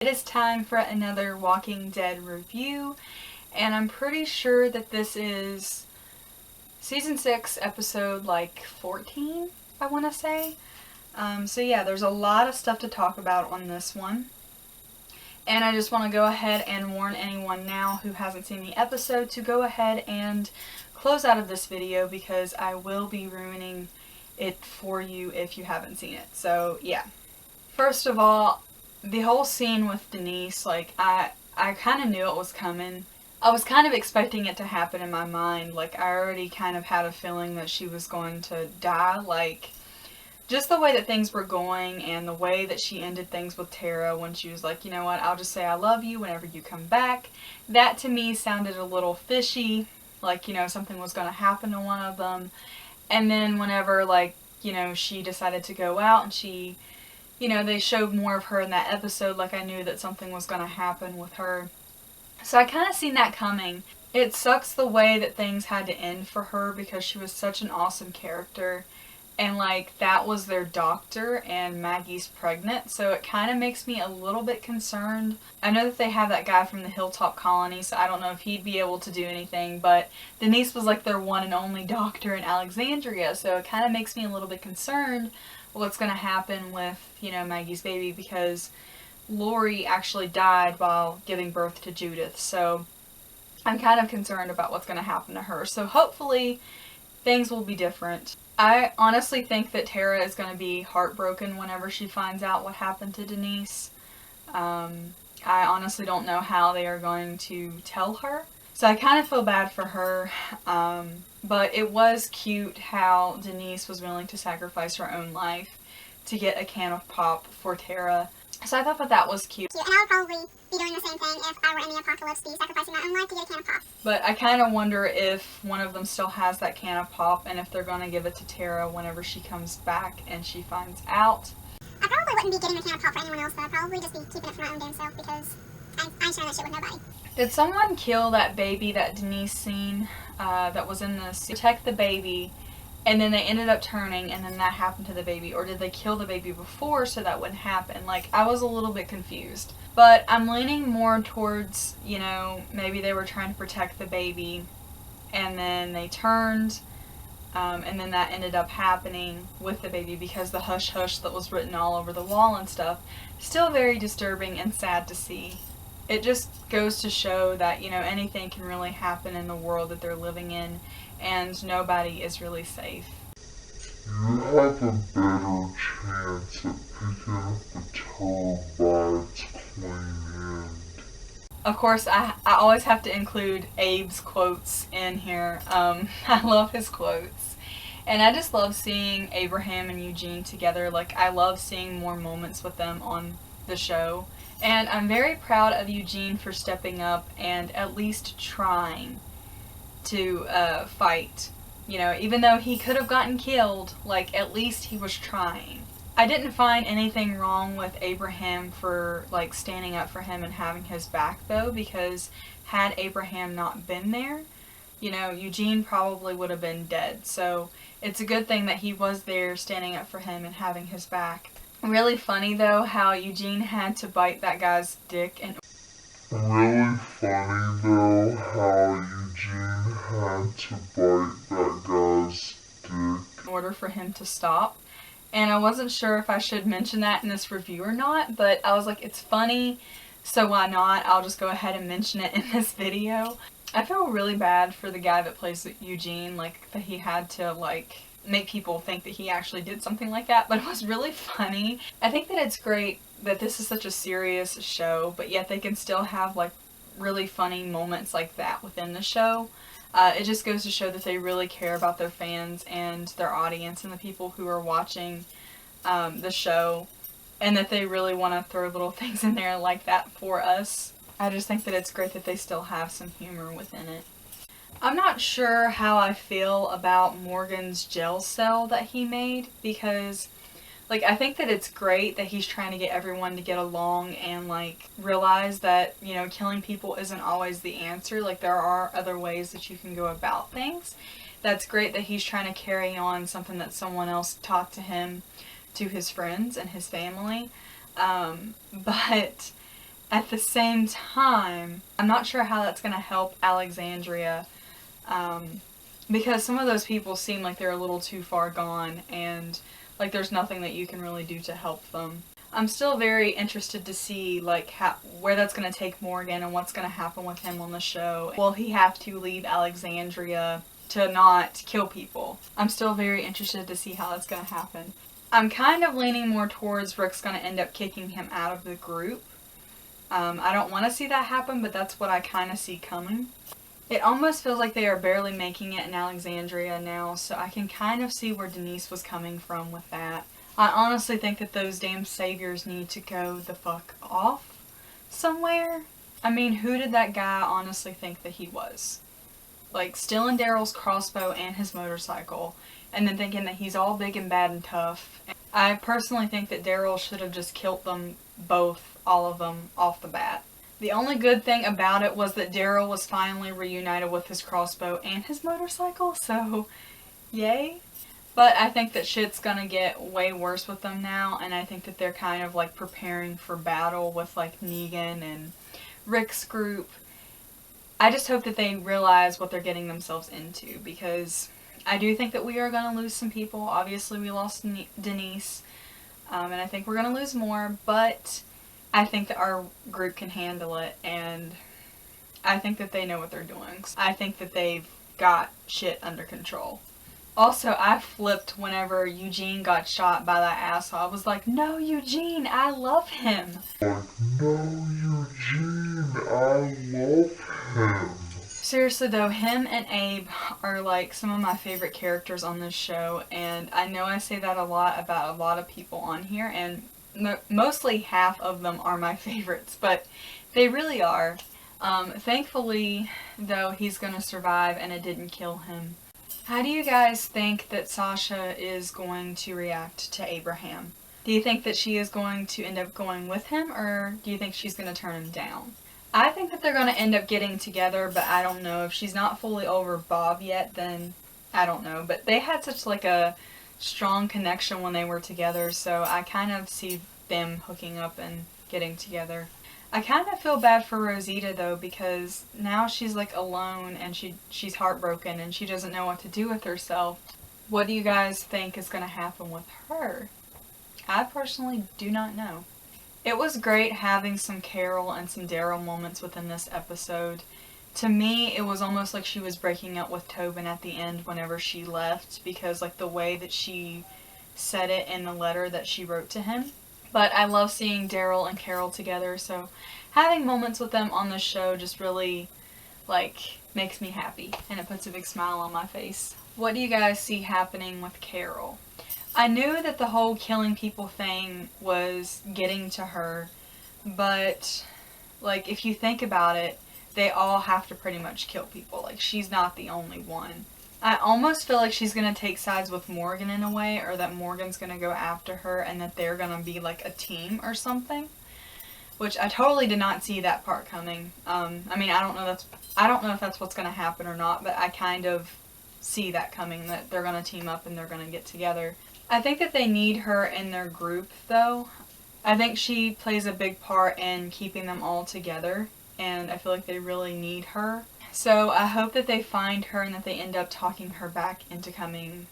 It is time for another Walking Dead review, and I'm pretty sure that this is season 6, episode 14, I want to say. So yeah, there's a lot of stuff to talk about on this one. And I just want to go ahead and warn anyone now who hasn't seen the episode to go ahead and close out of this video because I will be ruining it for you if you haven't seen it. So yeah. First of all, the whole scene with Denise, I kind of knew it was coming. I was kind of expecting it to happen in my mind. I already kind of had a feeling that she was going to die. Just the way that things were going and the way that she ended things with Tara when she was like, you know what, I'll just say I love you whenever you come back. That to me sounded a little fishy. Something was going to happen to one of them. And then whenever, she decided to go out and she... they showed more of her in that episode, I knew that something was going to happen with her. So I kind of seen that coming. It sucks the way that things had to end for her because she was such an awesome character. And, that was their doctor and Maggie's pregnant, so it kind of makes me a little bit concerned. I know that they have that guy from the Hilltop Colony, so I don't know if he'd be able to do anything, but Denise was, their one and only doctor in Alexandria, so it kind of makes me a little bit concerned what's going to happen with, Maggie's baby, because Lori actually died while giving birth to Judith, so I'm kind of concerned about what's going to happen to her. So hopefully things will be different. I honestly think that Tara is going to be heartbroken whenever she finds out what happened to Denise. I honestly don't know how they are going to tell her. So I kind of feel bad for her. But it was cute how Denise was willing to sacrifice her own life to get a can of pop for Tara. So I thought that that was cute. And I would probably be doing the same thing if I were in the apocalypse, be sacrificing my own life to get a can of pop. But I kind of wonder if one of them still has that can of pop and if they're going to give it to Tara whenever she comes back and she finds out. I probably wouldn't be getting a can of pop for anyone else, though. I'd probably just be keeping it for my own damn self because I ain't sharing that shit with nobody. Did someone kill that baby that Denise seen that was in the suit? Protect the baby, and then they ended up turning, and then that happened to the baby? Or did they kill the baby before so that wouldn't happen? I was a little bit confused. But I'm leaning more towards, maybe they were trying to protect the baby, and then they turned, and then that ended up happening with the baby because the hush hush that was written all over the wall and stuff. Still very disturbing and sad to see. It just goes to show that, anything can really happen in the world that they're living in, and nobody is really safe. You have a better chance at picking up the total by its clean end. Of course, I always have to include Abe's quotes in here. I love his quotes. And I just love seeing Abraham and Eugene together. I love seeing more moments with them on the show. And I'm very proud of Eugene for stepping up and at least trying to fight. Even though he could have gotten killed, at least he was trying. I didn't find anything wrong with Abraham for, standing up for him and having his back, though, because had Abraham not been there, Eugene probably would have been dead. So it's a good thing that he was there standing up for him and having his back. Really funny, though, how Eugene had to bite that guy's dick and... Really funny, though, how Eugene had to bite that guy's dick in order for him to stop. And I wasn't sure if I should mention that in this review or not, but I was like, it's funny, so why not? I'll just go ahead and mention it in this video. I feel really bad for the guy that plays Eugene, that he had to, make people think that he actually did something like that, but it was really funny. I think that it's great that this is such a serious show, but yet they can still have, really funny moments like that within the show. It just goes to show that they really care about their fans and their audience and the people who are watching the show, and that they really want to throw little things in there like that for us. I just think that it's great that they still have some humor within it. I'm not sure how I feel about Morgan's jail cell that he made, because I think that it's great that he's trying to get everyone to get along and, realize that, killing people isn't always the answer. There are other ways that you can go about things. That's great that he's trying to carry on something that someone else taught to him, to his friends and his family. But at the same time, I'm not sure how that's going to help Alexandria, because some of those people seem like they're a little too far gone, and like there's nothing that you can really do to help them. I'm still very interested to see like where that's going to take Morgan and what's going to happen with him on the show. Will he have to leave Alexandria to not kill people? I'm still very interested to see how that's going to happen. I'm kind of leaning more towards Rick's going to end up kicking him out of the group. I don't want to see that happen, but that's what I kind of see coming. It almost feels like they are barely making it in Alexandria now, so I can kind of see where Denise was coming from with that. I honestly think that those damn saviors need to go the fuck off somewhere. I mean, who did that guy honestly think that he was? Like, stealing Daryl's crossbow and his motorcycle, and then thinking that he's all big and bad and tough. I personally think that Daryl should have just killed them both, all of them, off the bat. The only good thing about it was that Daryl was finally reunited with his crossbow and his motorcycle, so yay. But I think that shit's gonna get way worse with them now, and I think that they're kind of like preparing for battle with like Negan and Rick's group. I just hope that they realize what they're getting themselves into, because I do think that we are gonna lose some people. Obviously we lost Denise, and I think we're gonna lose more, but I think that our group can handle it, and I think that they know what they're doing. I think that they've got shit under control. Also, I flipped whenever Eugene got shot by that asshole. I was like, no, Eugene, I love him. Like, no, Eugene, I love him. Seriously though, him and Abe are like some of my favorite characters on this show, and I know I say that a lot about a lot of people on here, and mostly half of them are my favorites, but they really are. Thankfully, though, he's gonna survive and it didn't kill him. How do you guys think that Sasha is going to react to Abraham? Do you think that she is going to end up going with him, or do you think she's going to turn him down? I think that they're going to end up getting together, but I don't know. If she's not fully over Bob yet, then I don't know. But they had such like a strong connection when they were together, so I kind of see them hooking up and getting together. I kind of feel bad for Rosita though, because now she's like alone and she's heartbroken and she doesn't know what to do with herself. What do you guys think is going to happen with her? I personally do not know. It was great having some Carol and some Daryl moments within this episode. To me, it was almost like she was breaking up with Tobin at the end whenever she left, because like the way that she said it in the letter that she wrote to him. But I love seeing Daryl and Carol together, so having moments with them on the show just really, like, makes me happy, and it puts a big smile on my face. What do you guys see happening with Carol? I knew that the whole killing people thing was getting to her, but, like, if you think about it, they all have to pretty much kill people. Like, she's not the only one. I almost feel like she's going to take sides with Morgan in a way, or that Morgan's going to go after her and that they're going to be like a team or something, which I totally did not see that part coming. I mean, I don't know if that's what's going to happen or not, but I kind of see that coming, that they're going to team up and they're going to get together. I think that they need her in their group though. I think she plays a big part in keeping them all together, and I feel like they really need her. So I hope that they find her and that they end up talking her back into coming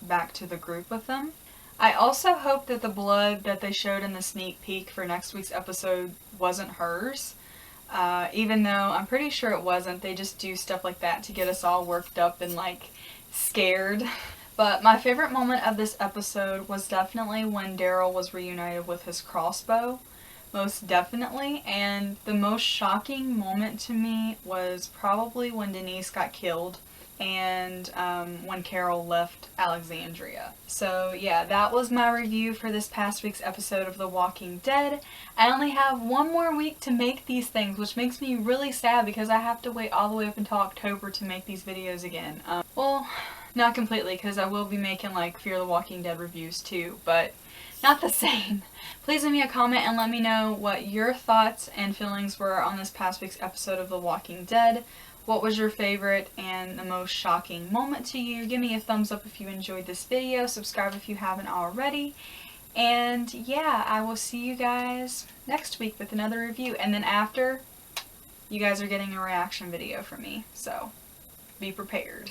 back to the group with them. I also hope that the blood that they showed in the sneak peek for next week's episode wasn't hers. Even though I'm pretty sure it wasn't. They just do stuff like that to get us all worked up and like scared. But my favorite moment of this episode was definitely when Daryl was reunited with his crossbow. Most definitely, and the most shocking moment to me was probably when Denise got killed and when Carol left Alexandria. So yeah, that was my review for this past week's episode of The Walking Dead. I only have one more week to make these things, which makes me really sad because I have to wait all the way up until October to make these videos again. Well, not completely, because I will be making like Fear the Walking Dead reviews too, but not the same. Please leave me a comment and let me know what your thoughts and feelings were on this past week's episode of The Walking Dead. What was your favorite and the most shocking moment to you? Give me a thumbs up if you enjoyed this video. Subscribe if you haven't already. And yeah, I will see you guys next week with another review. And then after, you guys are getting a reaction video from me. So be prepared.